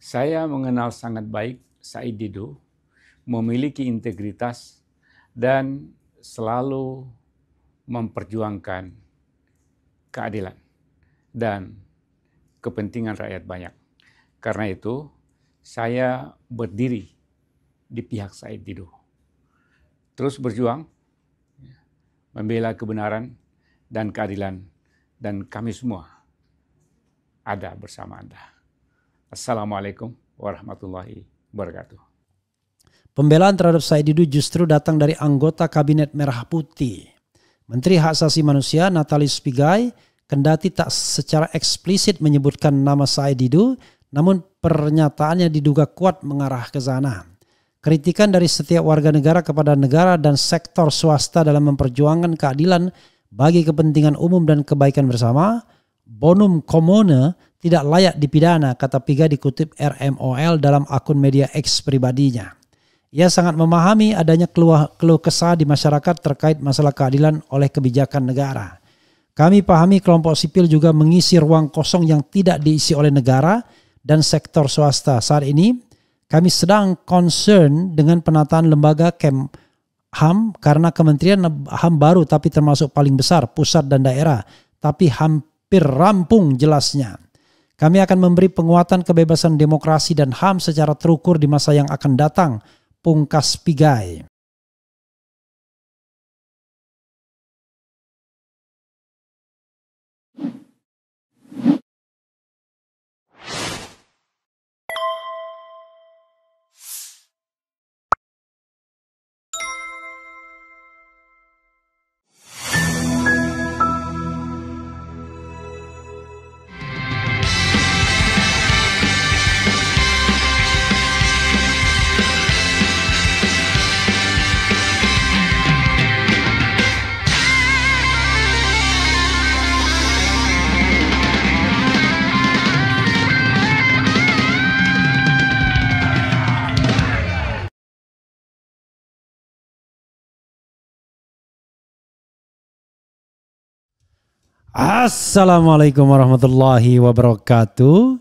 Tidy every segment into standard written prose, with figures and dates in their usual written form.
Saya mengenal sangat baik Said Didu, memiliki integritas dan selalu memperjuangkan keadilan dan kepentingan rakyat banyak. Karena itu, saya berdiri di pihak Said Didu. Terus berjuang, membela kebenaran dan keadilan, dan kami semua ada bersama Anda. Assalamualaikum warahmatullahi wabarakatuh. Pembelaan terhadap Said Didu justru datang dari anggota Kabinet Merah Putih. Menteri Hak Asasi Manusia Natalius Pigai kendati tak secara eksplisit menyebutkan nama Said Didu, namun pernyataannya diduga kuat mengarah ke sana. Kritikan dari setiap warga negara kepada negara dan sektor swasta dalam memperjuangkan keadilan bagi kepentingan umum dan kebaikan bersama, bonum commune, tidak layak dipidana, kata Pigai dikutip RMOL dalam akun media X pribadinya. Ia sangat memahami adanya keluh kesah di masyarakat terkait masalah keadilan oleh kebijakan negara. Kami pahami kelompok sipil juga mengisi ruang kosong yang tidak diisi oleh negara dan sektor swasta. Saat ini kami sedang concern dengan penataan lembaga Kemham karena Kementerian HAM baru tapi termasuk paling besar, pusat dan daerah, tapi hampir rampung jelasnya. Kami akan memberi penguatan kebebasan demokrasi dan HAM secara terukur di masa yang akan datang, pungkas Pigai. Assalamualaikum warahmatullahi wabarakatuh.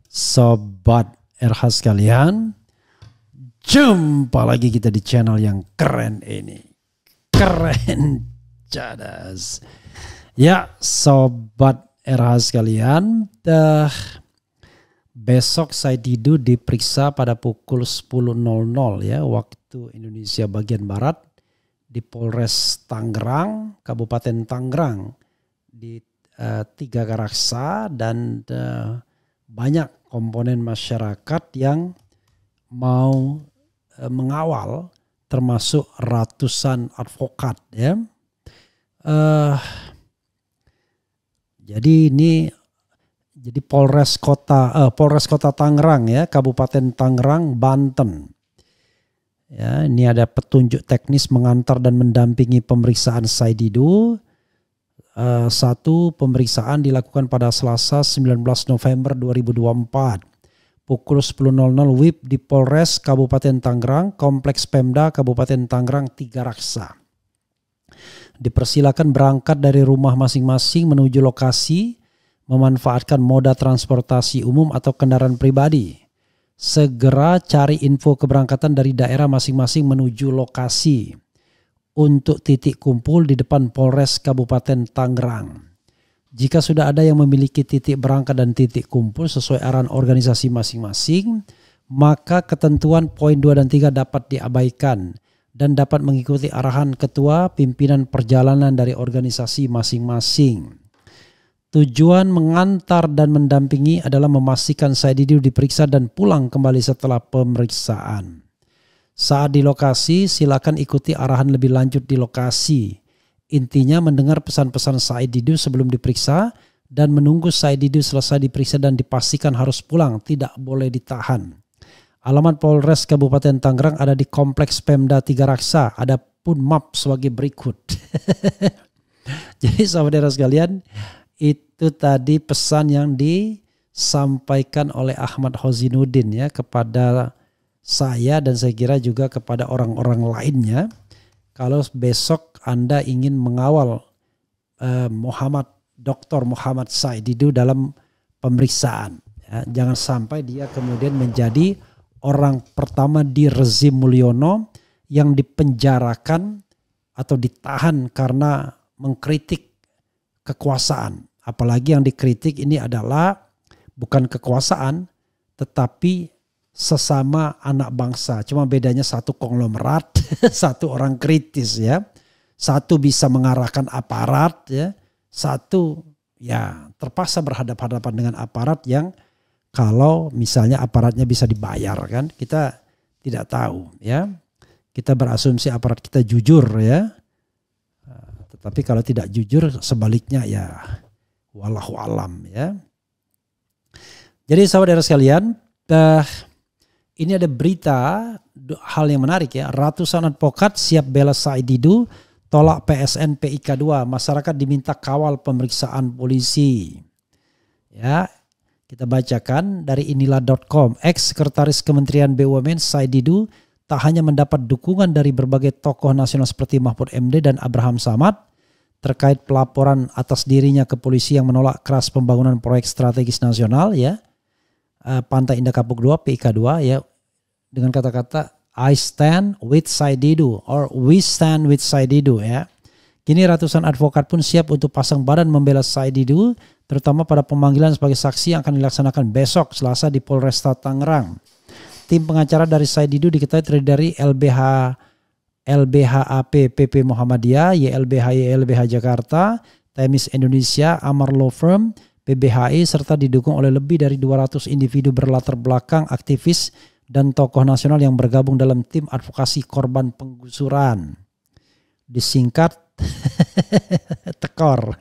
Sobat RH sekalian, jumpa lagi kita di channel yang keren ini. Keren cadas. Ya Sobat RH sekalian, besok Said Didu diperiksa pada pukul 10.00 ya waktu Indonesia bagian Barat di Polres Tangerang, Kabupaten Tangerang, di 3 Karaksa, dan banyak komponen masyarakat yang mau mengawal, termasuk ratusan advokat ya. Jadi Polres Kota Tangerang ya, Kabupaten Tangerang, Banten. Ya, ini ada petunjuk teknis mengantar dan mendampingi pemeriksaan Said Didu. Satu, pemeriksaan dilakukan pada Selasa 19 November 2024 pukul 10.00 WIB di Polres Kabupaten Tangerang, Kompleks Pemda Kabupaten Tangerang 3 Raksa. Dipersilakan berangkat dari rumah masing-masing menuju lokasi, memanfaatkan moda transportasi umum atau kendaraan pribadi. Segera cari info keberangkatan dari daerah masing-masing menuju lokasi untuk titik kumpul di depan Polres Kabupaten Tangerang. Jika sudah ada yang memiliki titik berangkat dan titik kumpul sesuai arahan organisasi masing-masing, maka ketentuan poin 2 dan 3 dapat diabaikan dan dapat mengikuti arahan ketua pimpinan perjalanan dari organisasi masing-masing. Tujuan mengantar dan mendampingi adalah memastikan Said Didu diperiksa dan pulang kembali setelah pemeriksaan. Saat di lokasi, silakan ikuti arahan lebih lanjut di lokasi. Intinya mendengar pesan-pesan Said Didu sebelum diperiksa dan menunggu Said Didu selesai diperiksa dan dipastikan harus pulang, tidak boleh ditahan. Alamat Polres Kabupaten Tangerang ada di Kompleks Pemda 3 Raksa, ada pun map sebagai berikut. Jadi saudara sekalian, itu tadi pesan yang disampaikan oleh Ahmad Hozinuddin ya kepada saya dan saya kira juga kepada orang-orang lainnya. Kalau besok Anda ingin mengawal Dr. Muhammad Said Didu dalam pemeriksaan. Ya, jangan sampai dia kemudian menjadi orang pertama di rezim Mulyono yang dipenjarakan atau ditahan karena mengkritik kekuasaan. Apalagi yang dikritik ini adalah bukan kekuasaan tetapi sesama anak bangsa. Cuma bedanya satu konglomerat, satu orang kritis ya. Satu bisa mengarahkan aparat ya. Satu ya terpaksa berhadapan-hadapan dengan aparat yang kalau misalnya aparatnya bisa dibayar kan. Kita tidak tahu ya. Kita berasumsi aparat kita jujur ya. Tetapi kalau tidak jujur sebaliknya ya wallahu alam ya. Jadi saudara sekalian, ini ada berita hal yang menarik ya. Ratusan advokat siap bela Said Didu, tolak PSN PIK 2. Masyarakat diminta kawal pemeriksaan polisi. Ya, kita bacakan dari inilah.com. Ex-Sekretaris Kementerian BUMN Said Didu tak hanya mendapat dukungan dari berbagai tokoh nasional seperti Mahfud MD dan Abraham Samad terkait pelaporan atas dirinya ke polisi yang menolak keras pembangunan proyek strategis nasional ya. Pantai Indah Kapuk 2 PIK 2 ya, dengan kata-kata I stand with Said Didu or we stand with Said Didu ya. Kini ratusan advokat pun siap untuk pasang badan membela Said Didu, terutama pada pemanggilan sebagai saksi yang akan dilaksanakan besok Selasa di Polresta Tangerang. Tim pengacara dari Said Didu diketahui terdiri dari LBHAP PP Muhammadiyah, YLBH Jakarta, Temis Indonesia, Amar Law Firm, PBHI, serta didukung oleh lebih dari 200 individu berlatar belakang aktivis dan tokoh nasional yang bergabung dalam tim advokasi korban penggusuran. Disingkat TEKOR.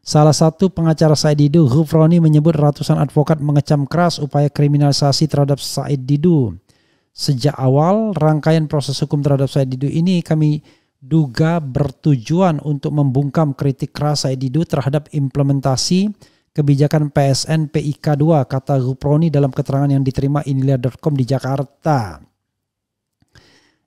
Salah satu pengacara Said Didu, Ghufroni, menyebut ratusan advokat mengecam keras upaya kriminalisasi terhadap Said Didu. Sejak awal rangkaian proses hukum terhadap Said Didu ini kami duga bertujuan untuk membungkam kritik keras Said Didu terhadap implementasi kebijakan PSN PIK 2, kata Ghufroni dalam keterangan yang diterima inilah.com di Jakarta.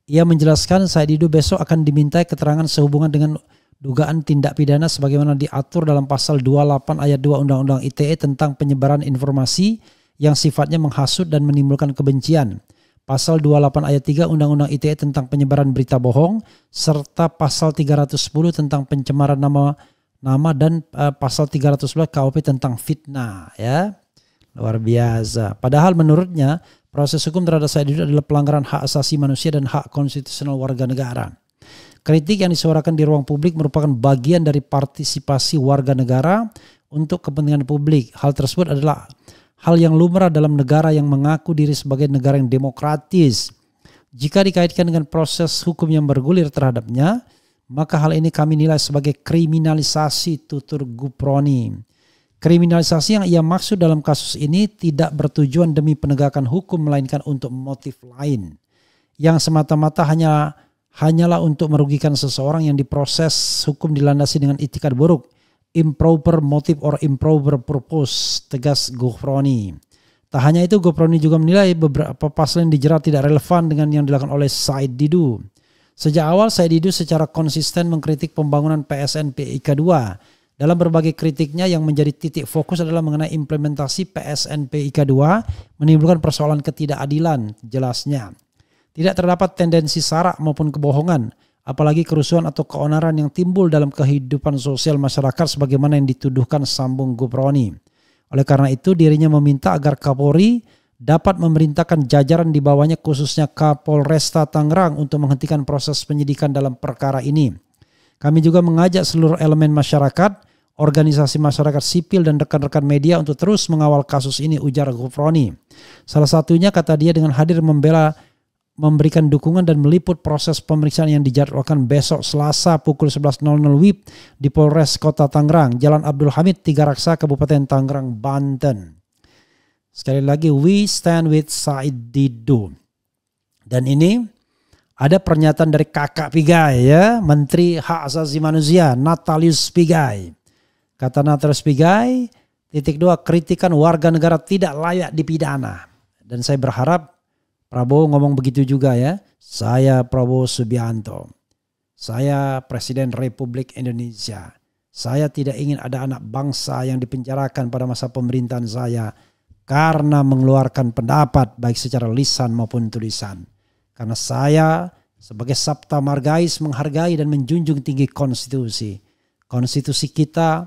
Ia menjelaskan Said Didu besok akan dimintai keterangan sehubungan dengan dugaan tindak pidana sebagaimana diatur dalam pasal 28 ayat 2 Undang-Undang ITE tentang penyebaran informasi yang sifatnya menghasut dan menimbulkan kebencian. Pasal 28 ayat 3 Undang-Undang ITE tentang penyebaran berita bohong, serta pasal 310 tentang pencemaran nama dan pasal 311 KUP tentang fitnah ya. Luar biasa. Padahal menurutnya proses hukum terhadap Said Didu adalah pelanggaran hak asasi manusia dan hak konstitusional warga negara. Kritik yang disuarakan di ruang publik merupakan bagian dari partisipasi warga negara untuk kepentingan publik. Hal tersebut adalah hal yang lumrah dalam negara yang mengaku diri sebagai negara yang demokratis. Jika dikaitkan dengan proses hukum yang bergulir terhadapnya, maka hal ini kami nilai sebagai kriminalisasi, tutur Ghufroni. Kriminalisasi yang ia maksud dalam kasus ini tidak bertujuan demi penegakan hukum, melainkan untuk motif lain yang semata-mata hanyalah untuk merugikan seseorang yang diproses hukum dilandasi dengan itikat buruk. Improper motive or improper purpose, tegas Ghufroni. Tak hanya itu, Ghufroni juga menilai beberapa pasal yang dijerat tidak relevan dengan yang dilakukan oleh Said Didu. Sejak awal Said Didu secara konsisten mengkritik pembangunan PSN PIK 2. Dalam berbagai kritiknya yang menjadi titik fokus adalah mengenai implementasi PSN PIK 2 menimbulkan persoalan ketidakadilan, jelasnya. Tidak terdapat tendensi sara maupun kebohongan, apalagi kerusuhan atau keonaran yang timbul dalam kehidupan sosial masyarakat sebagaimana yang dituduhkan, sambung Ghufroni. Oleh karena itu dirinya meminta agar Kapolri dapat memerintahkan jajaran di bawahnya khususnya Kapolresta Tangerang untuk menghentikan proses penyidikan dalam perkara ini. Kami juga mengajak seluruh elemen masyarakat, organisasi masyarakat sipil dan rekan-rekan media untuk terus mengawal kasus ini, ujar Ghufroni. Salah satunya, kata dia, dengan hadir memberikan dukungan dan meliput proses pemeriksaan yang dijadwalkan besok Selasa pukul 11.00 WIB di Polres Kota Tangerang, Jalan Abdul Hamid, Tiga Raksa, Kabupaten Tangerang, Banten. Sekali lagi, we stand with Said Didu. Dan ini ada pernyataan dari kakak Pigai ya, Menteri Hak Asasi Manusia Natalius Pigai. Kata Natalius Pigai, titik 2, kritikan warga negara tidak layak dipidana. Dan saya berharap Prabowo ngomong begitu juga ya. Saya Prabowo Subianto. Saya Presiden Republik Indonesia. Saya tidak ingin ada anak bangsa yang dipenjarakan pada masa pemerintahan saya karena mengeluarkan pendapat baik secara lisan maupun tulisan. Karena saya sebagai Sabta Margais menghargai dan menjunjung tinggi konstitusi. Konstitusi kita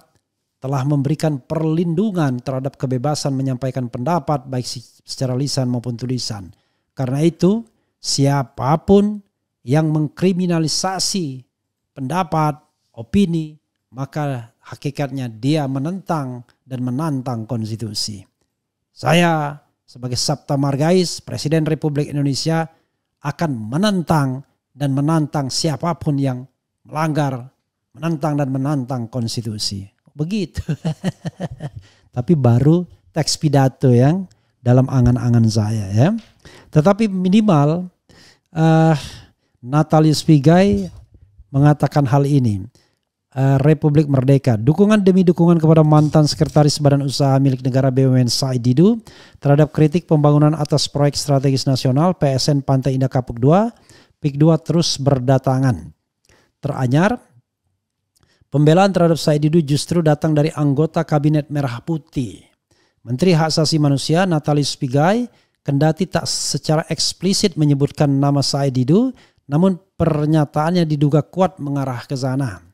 telah memberikan perlindungan terhadap kebebasan menyampaikan pendapat baik secara lisan maupun tulisan. Karena itu, siapapun yang mengkriminalisasi pendapat, opini, maka hakikatnya dia menentang dan menantang konstitusi. Saya sebagai Sabta Margais, Presiden Republik Indonesia, akan menentang dan menantang siapapun yang melanggar, menentang dan menantang konstitusi. Begitu. Tapi baru teks pidato yang dalam angan-angan saya ya. Tetapi minimal Natalius Pigai mengatakan hal ini. Republik Merdeka. Dukungan demi dukungan kepada mantan Sekretaris Badan Usaha Milik Negara BUMN Said Didu terhadap kritik pembangunan atas proyek strategis nasional PSN Pantai Indah Kapuk 2, PIK 2 terus berdatangan. Teranyar, pembelaan terhadap Said Didu justru datang dari anggota Kabinet Merah Putih. Menteri Hak Asasi Manusia Natalius Pigai kendati tak secara eksplisit menyebutkan nama Said Didu, namun pernyataannya diduga kuat mengarah ke sana.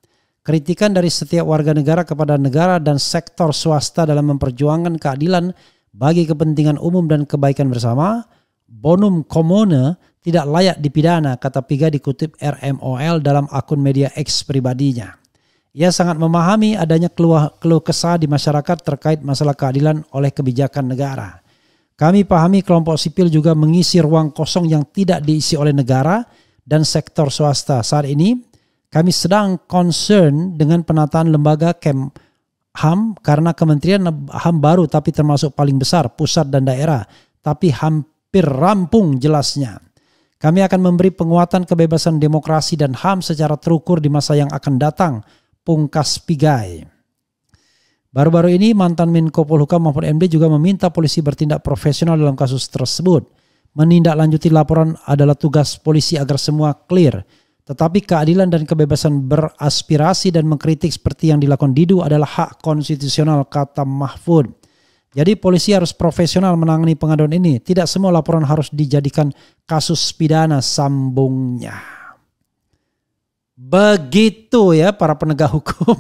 Kritikan dari setiap warga negara kepada negara dan sektor swasta dalam memperjuangkan keadilan bagi kepentingan umum dan kebaikan bersama, bonum commune tidak layak dipidana, kata Pigai dikutip RMOL dalam akun media X pribadinya. Ia sangat memahami adanya keluh kesah di masyarakat terkait masalah keadilan oleh kebijakan negara. Kami pahami kelompok sipil juga mengisi ruang kosong yang tidak diisi oleh negara dan sektor swasta. Saat ini kami sedang concern dengan penataan lembaga Kemham karena Kementerian HAM baru tapi termasuk paling besar pusat dan daerah, tapi hampir rampung jelasnya. Kami akan memberi penguatan kebebasan demokrasi dan HAM secara terukur di masa yang akan datang, pungkas Pigai. Baru-baru ini mantan Menko Polhukam Mahfud MD juga meminta polisi bertindak profesional dalam kasus tersebut. Menindaklanjuti laporan adalah tugas polisi agar semua clear. Tetapi keadilan dan kebebasan beraspirasi dan mengkritik seperti yang dilakukan Didu adalah hak konstitusional, kata Mahfud. Jadi polisi harus profesional menangani pengaduan ini. Tidak semua laporan harus dijadikan kasus pidana, sambungnya. Begitu ya para penegak hukum.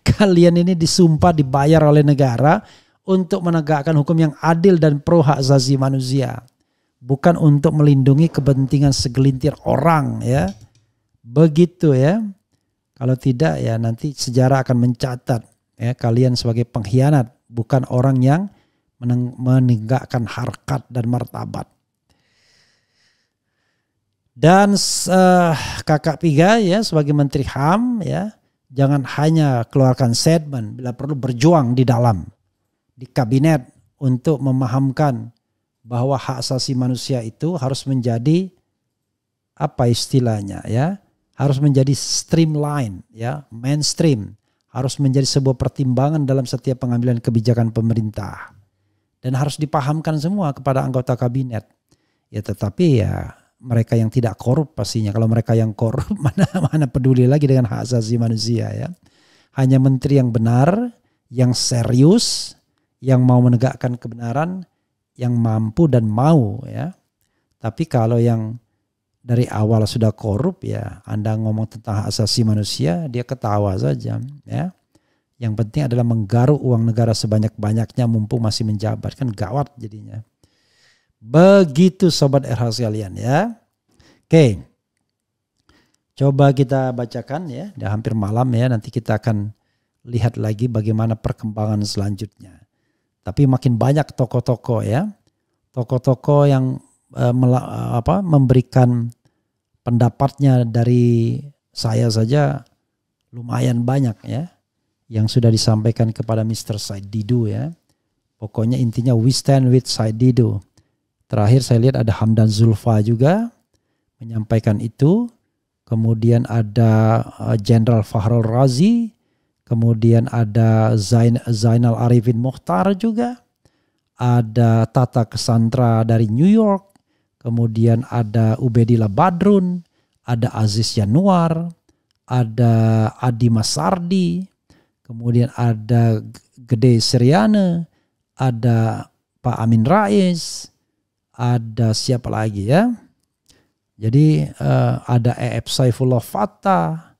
Kalian ini disumpah dibayar oleh negara untuk menegakkan hukum yang adil dan pro hak asasi manusia. Bukan untuk melindungi kepentingan segelintir orang ya. Begitu ya. Kalau tidak ya nanti sejarah akan mencatat ya kalian sebagai pengkhianat, bukan orang yang menegakkan harkat dan martabat. Dan Kakak Pigai ya sebagai Menteri HAM ya, jangan hanya keluarkan statement, bila perlu berjuang di dalam di kabinet untuk memahamkan bahwa hak asasi manusia itu harus menjadi apa istilahnya ya, harus menjadi streamline ya, mainstream, harus menjadi sebuah pertimbangan dalam setiap pengambilan kebijakan pemerintah dan harus dipahamkan semua kepada anggota kabinet. Ya tetapi ya mereka yang tidak korup pastinya, kalau mereka yang korup mana peduli lagi dengan hak asasi manusia ya. Hanya menteri yang benar, yang serius, yang mau menegakkan kebenaran, yang mampu dan mau ya. Tapi kalau yang dari awal sudah korup ya, Anda ngomong tentang hak asasi manusia, dia ketawa saja ya. Yang penting adalah menggaruk uang negara sebanyak-banyaknya mumpung masih menjabat, kan gawat jadinya. Begitu sobat RH sekalian ya. Oke. Coba kita bacakan ya, udah hampir malam ya, nanti kita akan lihat lagi bagaimana perkembangan selanjutnya. Tapi makin banyak tokoh-tokoh ya, tokoh-tokoh yang memberikan pendapatnya dari saya saja lumayan banyak ya, yang sudah disampaikan kepada Mr. Said Didu ya. Pokoknya intinya we stand with Said Didu. Terakhir saya lihat ada Hamdan Zulfa juga menyampaikan itu. Kemudian ada Jenderal Fakhrul Razi. Kemudian ada Zainal Arifin Mokhtar juga. Ada Tata Cassandra dari New York. Kemudian ada Ubedillah Badrun. Ada Aziz Yanuar. ada Adi Masardi, kemudian ada Gede Suryana, ada Pak Amin Rais, ada siapa lagi ya? Jadi ada EF Saifullah Fattah,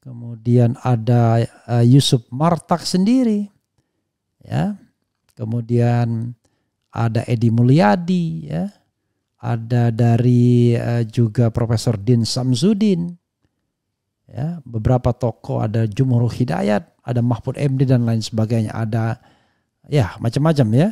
kemudian ada Yusuf Martak sendiri, ya. Kemudian ada Edi Mulyadi, ya. Ada dari juga Profesor Din Samsudin, ya. Beberapa tokoh, ada Jumhur Hidayat, ada Mahfud MD dan lain sebagainya, ada ya macam-macam ya.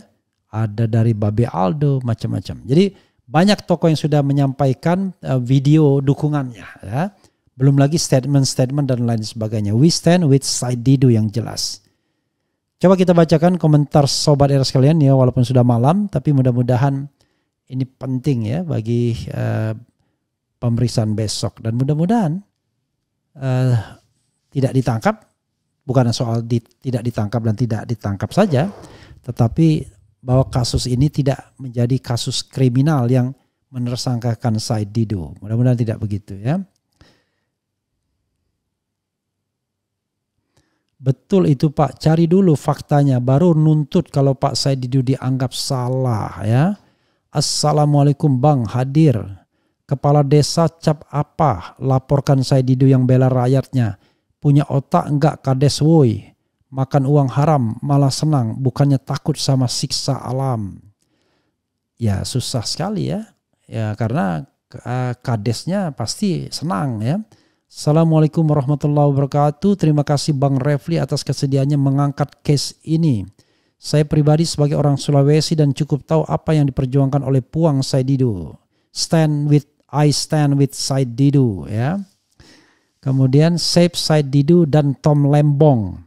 Ada dari Babe Aldo, macam-macam. Jadi banyak tokoh yang sudah menyampaikan video dukungannya, ya. Belum lagi statement-statement dan lain sebagainya. We stand with Said Didu yang jelas. Coba kita bacakan komentar sobat era sekalian ya, walaupun sudah malam, tapi mudah-mudahan ini penting ya bagi pemeriksaan besok, dan mudah-mudahan tidak ditangkap, bukan soal tidak ditangkap dan tidak ditangkap saja, tetapi bahwa kasus ini tidak menjadi kasus kriminal yang menersangkakan Said Didu. Mudah-mudahan tidak begitu ya. Betul itu Pak, cari dulu faktanya baru nuntut kalau Pak Said Didu dianggap salah ya. Assalamualaikum Bang, hadir. Kepala desa cap apa? Laporkan Said Didu yang bela rakyatnya. Punya otak enggak kades woi? Makan uang haram malah senang, bukannya takut sama siksa alam. Ya susah sekali ya. Ya karena kadesnya pasti senang ya. Assalamualaikum warahmatullahi wabarakatuh. Terima kasih Bang Refli atas kesediaannya mengangkat case ini. Saya pribadi sebagai orang Sulawesi dan cukup tahu apa yang diperjuangkan oleh Puang Said Didu. I stand with Said Didu ya. Kemudian Save Said Didu dan Tom Lembong.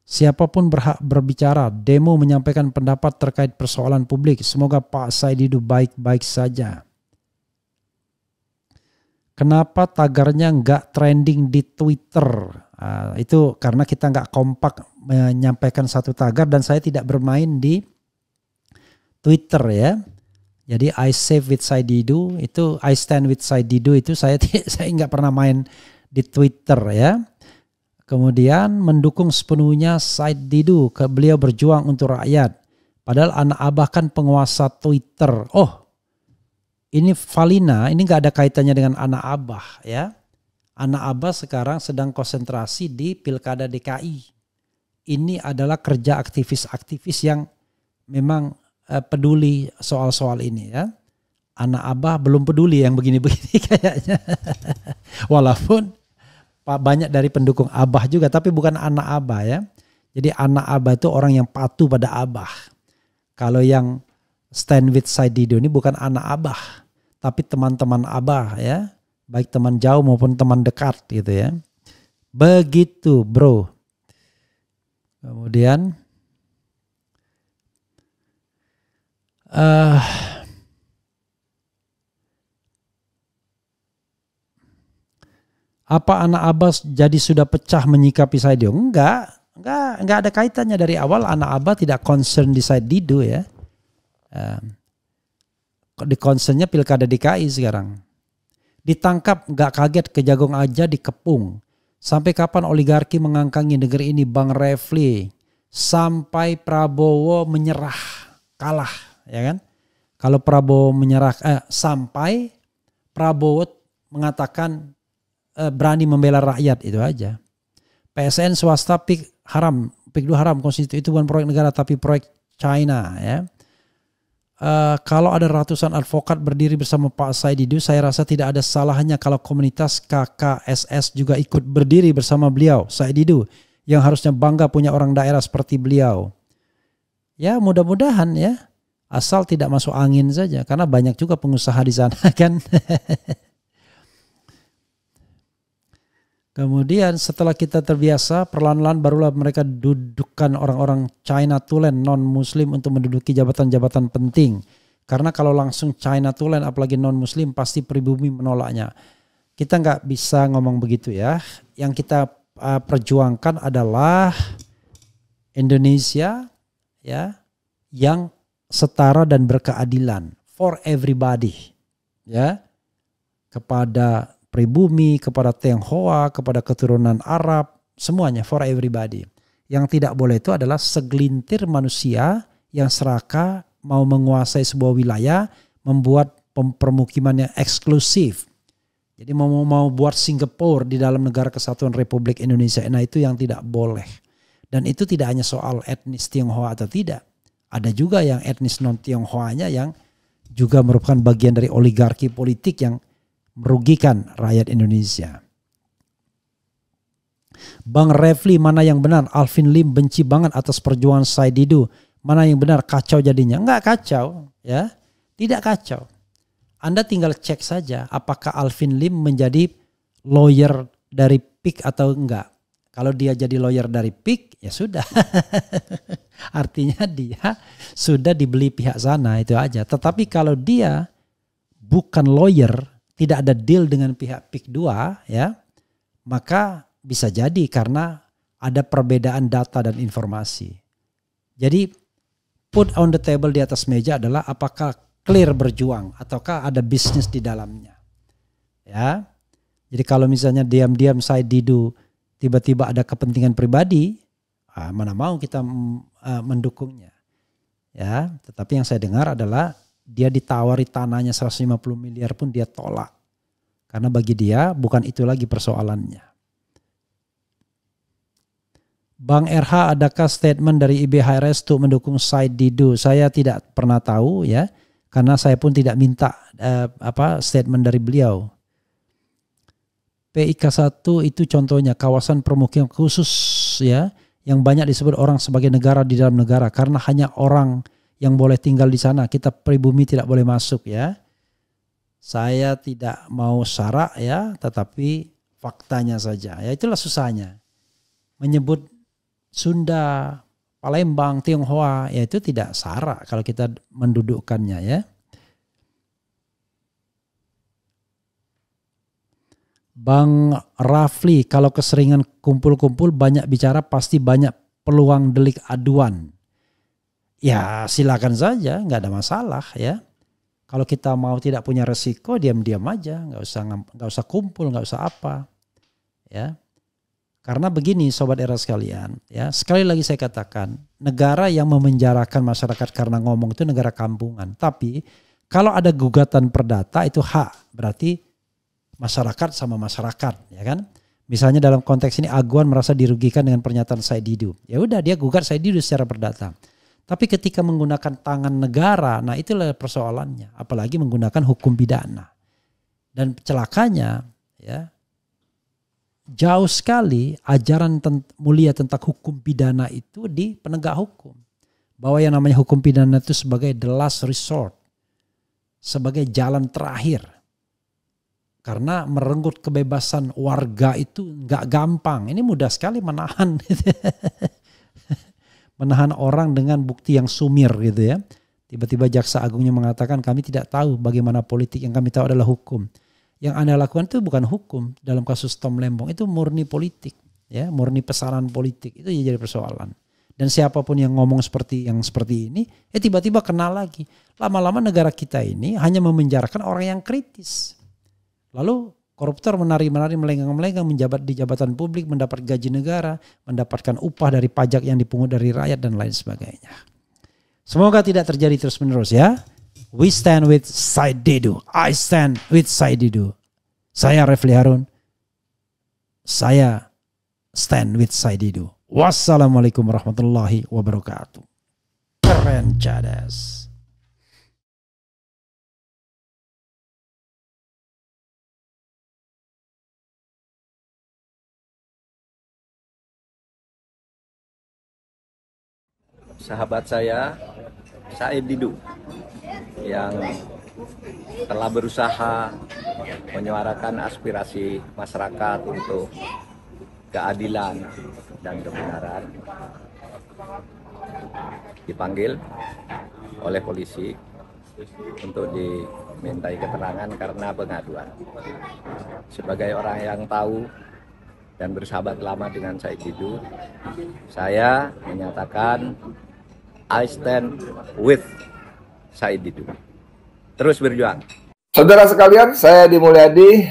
Siapapun berhak berbicara, demo menyampaikan pendapat terkait persoalan publik. Semoga Pak Said Didu baik-baik saja. Kenapa tagarnya nggak trending di Twitter? Itu karena kita nggak kompak menyampaikan satu tagar dan saya tidak bermain di Twitter ya. Jadi I save with Said Didu, itu I stand with Said Didu itu saya nggak pernah main di Twitter ya. Kemudian mendukung sepenuhnya Said Didu, beliau berjuang untuk rakyat. Padahal anak abah kan penguasa Twitter. Oh, ini Valina, ini gak ada kaitannya dengan anak abah ya. Anak abah sekarang sedang konsentrasi di Pilkada DKI. Ini adalah kerja aktivis-aktivis yang memang peduli soal-soal ini ya. Anak abah belum peduli yang begini-begini kayaknya. Walaupun banyak dari pendukung abah juga, tapi bukan anak abah ya. Jadi anak abah itu orang yang patuh pada abah. Kalau yang stand with Said Didu ini bukan anak abah, tapi teman-teman abah ya. Baik teman jauh maupun teman dekat gitu ya. Begitu bro. Kemudian apa anak abah jadi sudah pecah menyikapi Said Didu? Enggak ada kaitannya dari awal. Anak abah tidak concern di Said Didu ya. Di concernnya Pilkada DKI sekarang. Ditangkap nggak kaget, Kejagung aja dikepung. Sampai kapan oligarki mengangkangi negeri ini Bang Refli? Sampai Prabowo menyerah, kalah ya kan? Kalau Prabowo menyerah, sampai Prabowo mengatakan berani membela rakyat, itu aja. PSN swasta PIK haram, PIK 2 haram, konstitusi itu bukan proyek negara tapi proyek China ya. Kalau ada ratusan advokat berdiri bersama Pak Said Didu, saya rasa tidak ada salahnya kalau komunitas KKSS juga ikut berdiri bersama beliau, Said Didu, yang harusnya bangga punya orang daerah seperti beliau. Ya mudah-mudahan ya, asal tidak masuk angin saja, karena banyak juga pengusaha di sana kan. Kemudian setelah kita terbiasa, perlahan-lahan barulah mereka dudukkan orang-orang China Tulen non-muslim untuk menduduki jabatan-jabatan penting. Karena kalau langsung China Tulen apalagi non-muslim pasti pribumi menolaknya. Kita nggak bisa ngomong begitu ya. Yang kita perjuangkan adalah Indonesia ya yang setara dan berkeadilan for everybody ya, kepada pribumi, kepada Tionghoa, kepada keturunan Arab, semuanya for everybody. Yang tidak boleh itu adalah segelintir manusia yang serakah mau menguasai sebuah wilayah, membuat permukiman yang eksklusif. Jadi mau buat Singapura di dalam negara kesatuan Republik Indonesia. Nah itu yang tidak boleh. Dan itu tidak hanya soal etnis Tionghoa atau tidak. Ada juga yang etnis non-Tionghoanya yang juga merupakan bagian dari oligarki politik yang merugikan rakyat Indonesia. Bang Refli, mana yang benar? Alvin Lim benci banget atas perjuangan Said Didu. Mana yang benar? Kacau jadinya. Enggak kacau, ya. Tidak kacau. Anda tinggal cek saja apakah Alvin Lim menjadi lawyer dari PIK atau enggak. Kalau dia jadi lawyer dari PIK, ya sudah. Artinya dia sudah dibeli pihak sana, itu aja. Tetapi kalau dia bukan lawyer, tidak ada deal dengan pihak PIK 2, ya, maka bisa jadi karena ada perbedaan data dan informasi. Jadi put on the table di atas meja adalah apakah clear berjuang ataukah ada bisnis di dalamnya. Ya. Jadi kalau misalnya diam-diam Said Didu tiba-tiba ada kepentingan pribadi, mana mau kita mendukungnya. Ya, tetapi yang saya dengar adalah dia ditawari tanahnya 150 miliar pun dia tolak. Karena bagi dia bukan itu lagi persoalannya. Bang RH, adakah statement dari IBHRS untuk mendukung Said Didu? Saya tidak pernah tahu, ya. Karena saya pun tidak minta statement dari beliau. PIK 1 itu contohnya kawasan permukiman khusus, ya, yang banyak disebut orang sebagai negara di dalam negara karena hanya orang yang boleh tinggal di sana. Kita pribumi tidak boleh masuk, ya. Saya tidak mau syarak, ya, tetapi faktanya saja. Ya itulah susahnya. Menyebut Sunda, Palembang, Tionghoa, ya itu tidak syarak kalau kita mendudukkannya, ya. Bang Rafli, kalau keseringan kumpul-kumpul banyak bicara pasti banyak peluang delik aduan. Ya silakan saja, nggak ada masalah, ya. Kalau kita mau tidak punya resiko, diam-diam aja, nggak usah kumpul, nggak usah apa, ya. Karena begini sobat era sekalian, ya, sekali lagi saya katakan, negara yang memenjarakan masyarakat karena ngomong itu negara kampungan. Tapi kalau ada gugatan perdata itu hak, berarti masyarakat sama masyarakat, ya kan? Misalnya dalam konteks ini Aguan merasa dirugikan dengan pernyataan Said Didu. Ya udah dia gugat Said Didu secara perdata. Tapi ketika menggunakan tangan negara, nah itulah persoalannya. Apalagi menggunakan hukum pidana. Dan celakanya, ya, jauh sekali ajaran mulia tentang hukum pidana itu di penegak hukum. Bahwa yang namanya hukum pidana itu sebagai the last resort. Sebagai jalan terakhir. Karena merenggut kebebasan warga itu nggak gampang. Ini mudah sekali menahan. Menahan orang dengan bukti yang sumir gitu, ya. Tiba-tiba jaksa agungnya mengatakan kami tidak tahu bagaimana politik, yang kami tahu adalah hukum. Yang Anda lakukan itu bukan hukum dalam kasus Tom Lembong, itu murni politik, ya, murni pesanan politik. Itu jadi persoalan. Dan siapapun yang ngomong seperti ini, tiba-tiba kena lagi. Lama-lama negara kita ini hanya memenjarakan orang yang kritis. Lalu koruptor menari-menari, melenggang-melenggang menjabat di jabatan publik, mendapat gaji negara, mendapatkan upah dari pajak yang dipungut dari rakyat dan lain sebagainya. Semoga tidak terjadi terus-menerus, ya. We stand with Said Didu. I stand with Said Didu. Saya Refli Harun. Saya stand with Said Didu. Wassalamualaikum warahmatullahi wabarakatuh. Keren cadas. Sahabat saya, Said Didu, yang telah berusaha menyuarakan aspirasi masyarakat untuk keadilan dan kebenaran, dipanggil oleh polisi untuk dimintai keterangan karena pengaduan. Sebagai orang yang tahu dan bersahabat lama dengan Said Didu, saya menyatakan I stand with Said Didu. Terus berjuang. Saudara sekalian, saya Edi Mulyadi.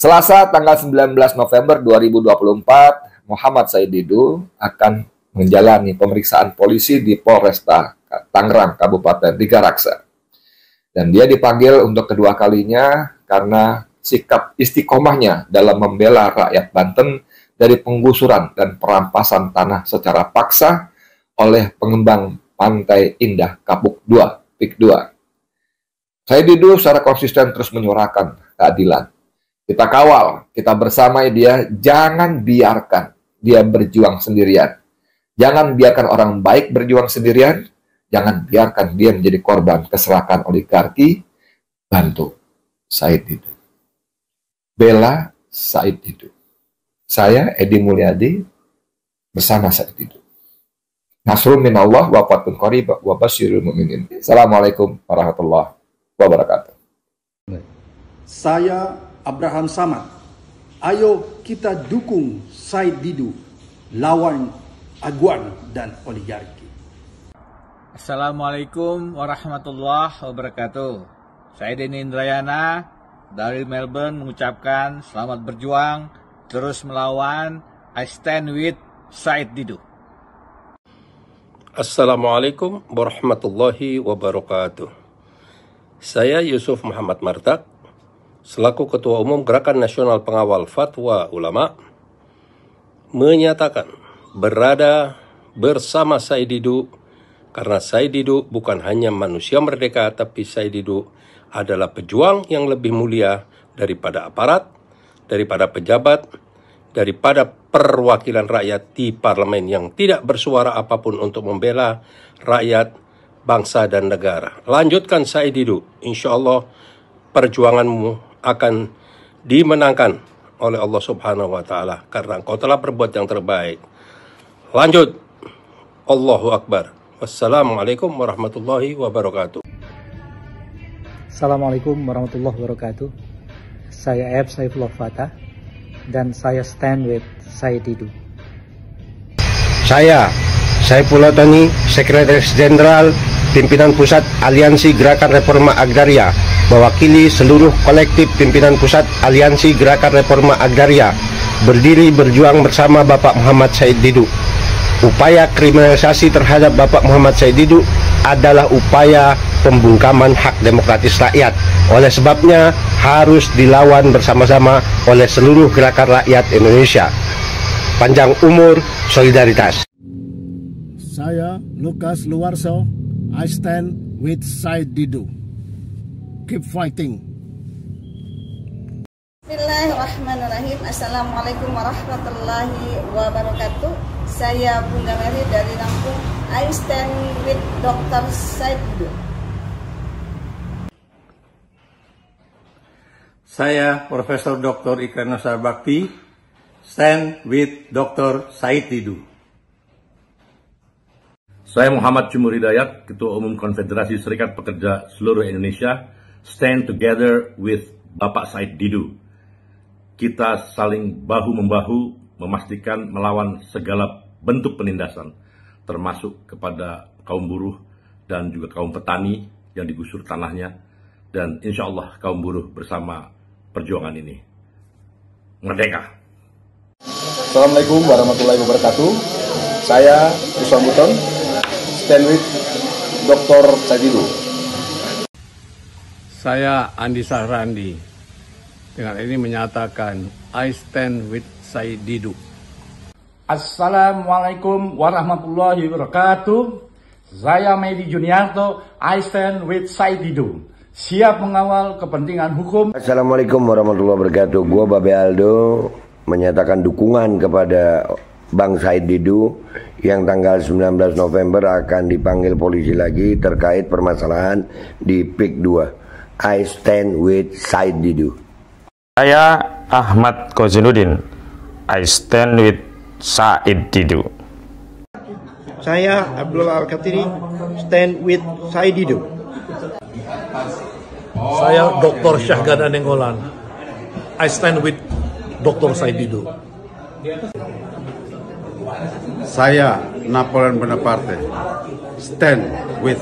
Selasa tanggal 19 November 2024, Muhammad Said Didu akan menjalani pemeriksaan polisi di Polresta Tangerang, Kabupaten Tiga Raksa. Dan dia dipanggil untuk kedua kalinya karena sikap istiqomahnya dalam membela rakyat Banten dari penggusuran dan perampasan tanah secara paksa oleh pengembang Pantai Indah Kapuk 2, PIK 2. Said Didu secara konsisten terus menyuarakan keadilan. Kita kawal, kita bersamai dia, jangan biarkan dia berjuang sendirian. Jangan biarkan orang baik berjuang sendirian, jangan biarkan dia menjadi korban keserakan oligarki. Bantu Said Didu. Bela Said Didu. Saya, Edi Mulyadi, bersama Said Didu. Nasrun minallah wa fatun qarib wa basyiril mu'minin. Assalamualaikum warahmatullahi wabarakatuh. Saya Abraham Samad. Ayo kita dukung Said Didu lawan aguan dan oligarki. Assalamualaikum warahmatullahi wabarakatuh. Saya Denny Indrayana dari Melbourne mengucapkan selamat berjuang, terus melawan. I stand with Said Didu. Assalamualaikum warahmatullahi wabarakatuh. Saya Yusuf Muhammad Martak, selaku Ketua Umum Gerakan Nasional Pengawal Fatwa Ulama, menyatakan berada bersama Said Didu karena Said Didu bukan hanya manusia merdeka, tapi Said Didu adalah pejuang yang lebih mulia daripada aparat, daripada pejabat, daripada perwakilan rakyat di parlemen yang tidak bersuara apapun untuk membela rakyat, bangsa, dan negara. Lanjutkan Said Didu, insya Allah perjuanganmu akan dimenangkan oleh Allah Subhanahu wa Ta'ala karena engkau telah berbuat yang terbaik. Lanjut. Allahu Akbar. Wassalamualaikum warahmatullahi wabarakatuh. Assalamualaikum warahmatullahi wabarakatuh. Saya F. Saifullah Fatah dan saya stand with Said Didu. Saya Saifullah Tani, Sekretaris Jenderal Pimpinan Pusat Aliansi Gerakan Reforma Agraria, mewakili seluruh kolektif pimpinan pusat Aliansi Gerakan Reforma Agraria, berdiri berjuang bersama Bapak Muhammad Said Didu. Upaya kriminalisasi terhadap Bapak Muhammad Said Didu adalah upaya pembungkaman hak demokratis rakyat. Oleh sebabnya harus dilawan bersama-sama oleh seluruh gerakan rakyat Indonesia. Panjang umur, solidaritas. Saya Lukas Luarso, I stand with Said Didu. Keep fighting. Bismillahirrahmanirrahim. Assalamualaikum warahmatullahi wabarakatuh. Saya Bunga Mary dari Lampung. I stand with Dr. Said Didu. Saya Profesor Dr. Ikran Nasar Bakti, stand with Dr. Said Didu. Saya Muhammad Cumur Hidayat, Ketua Umum Konfederasi Serikat Pekerja Seluruh Indonesia, stand together with Bapak Said Didu. Kita saling bahu-membahu memastikan melawan segala bentuk penindasan, termasuk kepada kaum buruh dan juga kaum petani yang digusur tanahnya, dan insya Allah kaum buruh bersama perjuangan ini. Merdeka! Assalamualaikum warahmatullahi wabarakatuh. Saya Usman Buton, stand with Dr. Said Didu. Saya Andi Sahrandi, dengan ini menyatakan I stand with Said Didu. Assalamualaikum warahmatullahi wabarakatuh. Saya Medi Juniarto, I stand with Said Didu. Siap mengawal kepentingan hukum. Assalamualaikum warahmatullahi wabarakatuh. Gua Babe Aldo menyatakan dukungan kepada Bang Said Didu yang tanggal 19 November akan dipanggil polisi lagi terkait permasalahan di PIK 2. I stand with Said Didu. Saya Ahmad Kozinuddin, I stand with Said Didu. Saya Abdullah Al-Katiri, stand with Said Didu. Saya Dr. Syahganda Nenggolan, I stand with Dr. Said Didu. Saya Napoleon Bonaparte, stand with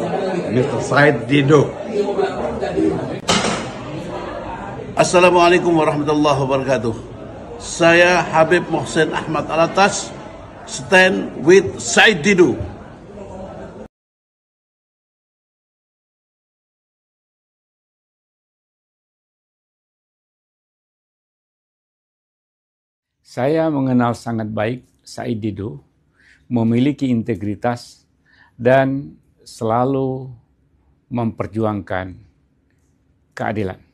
Mr. Said Didu. Assalamualaikum warahmatullahi wabarakatuh. Saya Habib Mohsen Ahmad Alatas, stand with Said Didu. Saya mengenal sangat baik Said Didu, memiliki integritas dan selalu memperjuangkan keadilan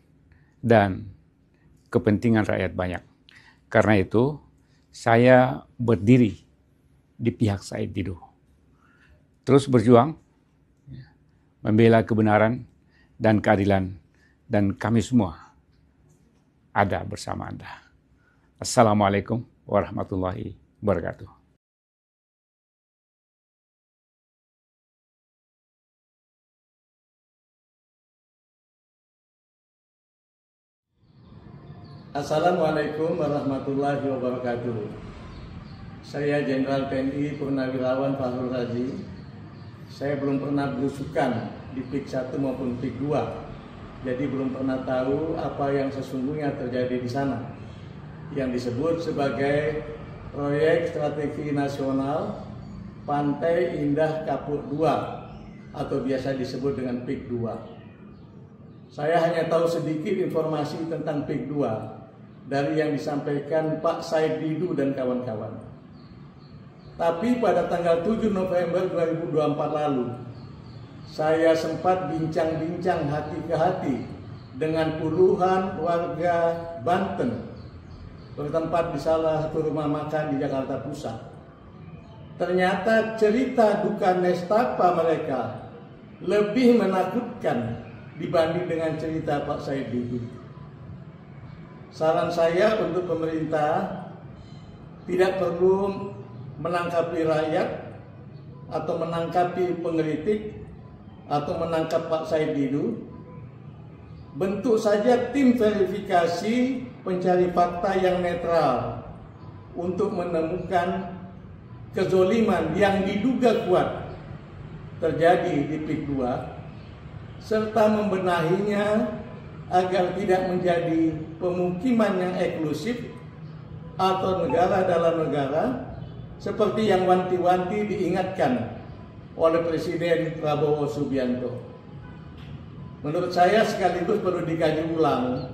dan kepentingan rakyat banyak. Karena itu, saya berdiri di pihak Said Didu. Terus berjuang, membela kebenaran dan keadilan, dan kami semua ada bersama Anda. Assalamualaikum warahmatullahi wabarakatuh. Assalamualaikum warahmatullahi wabarakatuh. Saya Jenderal TNI Purnawirawan Fahrul Razi. Saya belum pernah berusukan di PIK 1 maupun PIK 2. Jadi belum pernah tahu apa yang sesungguhnya terjadi di sana, yang disebut sebagai Proyek Strategi Nasional Pantai Indah Kapuk 2 atau biasa disebut dengan PIK 2. Saya hanya tahu sedikit informasi tentang PIK 2 dari yang disampaikan Pak Said Didu dan kawan-kawan. Tapi pada tanggal 7 November 2024 lalu, saya sempat bincang-bincang hati ke hati dengan puluhan warga Banten bertempat di salah satu rumah makan di Jakarta Pusat. Ternyata cerita duka nestapa mereka lebih menakutkan dibanding dengan cerita Pak Said Didu. Saran saya untuk pemerintah tidak perlu menangkapi rakyat atau menangkapi pengkritik atau menangkap Pak Said Didu. Bentuk saja tim verifikasi pencari fakta yang netral untuk menemukan kezoliman yang diduga kuat terjadi di PIK 2 serta membenahinya agar tidak menjadi pemukiman yang eksklusif atau negara dalam negara seperti yang wanti-wanti diingatkan oleh Presiden Prabowo Subianto. Menurut saya sekaligus perlu dikaji ulang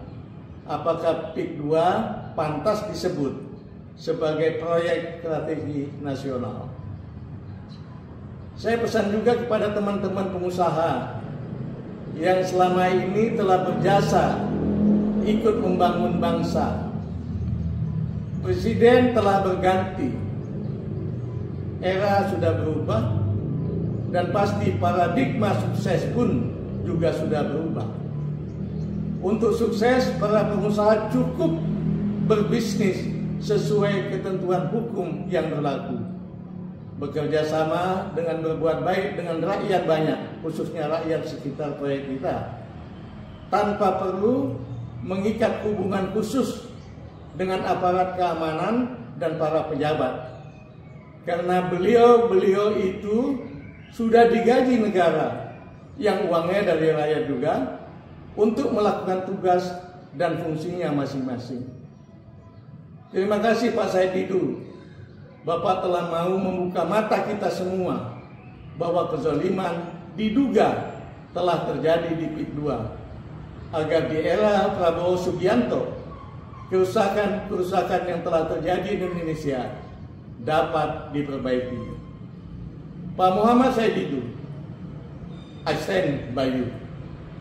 apakah PIK 2 pantas disebut sebagai proyek strategi nasional. Saya pesan juga kepada teman-teman pengusaha yang selama ini telah berjasa ikut membangun bangsa. Presiden telah berganti, era sudah berubah, dan pasti paradigma sukses pun juga sudah berubah. Untuk sukses, para pengusaha cukup berbisnis sesuai ketentuan hukum yang berlaku, bekerja sama dengan berbuat baik dengan rakyat banyak, khususnya rakyat sekitar proyek kita, tanpa perlu mengikat hubungan khusus dengan aparat keamanan dan para pejabat. Karena beliau itu sudah digaji negara yang uangnya dari rakyat juga untuk melakukan tugas dan fungsinya masing-masing. Terima kasih Pak Said Didu. Bapak telah mau membuka mata kita semua bahwa kezaliman diduga telah terjadi di PIK 2, agar di era Prabowo Subianto kerusakan yang telah terjadi di Indonesia dapat diperbaiki. Pak Muhammad Said Didu, I stand by you.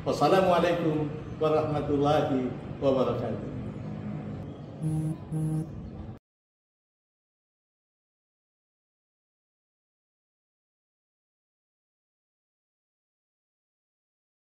Wassalamualaikum warahmatullahi wabarakatuh.